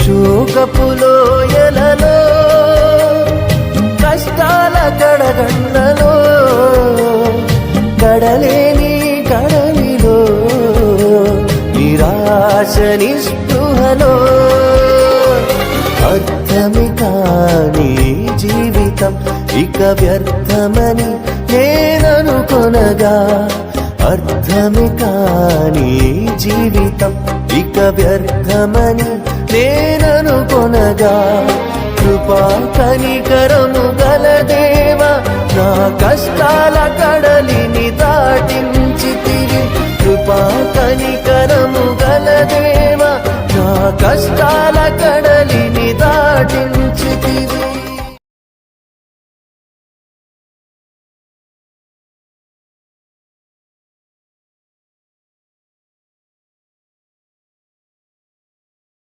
శోకపు లోయలలో కష్టాల కడగండ్లలో కడలేని కడలిలో నిరాశ నిస్పృహలో అర్థమి కాని జీవితం ఇక వ్యర్థమని నేననుకొనగా అర్థమి కాని జీవితం ఇక వ్యర్థమని నేననుకొనగా కృపా కనికరము గల దేవా నా కష్టాల కడలిని దాటించితివి కృపా కనికరము గల దేవా నా కష్టాల కడలిని దాటించితివి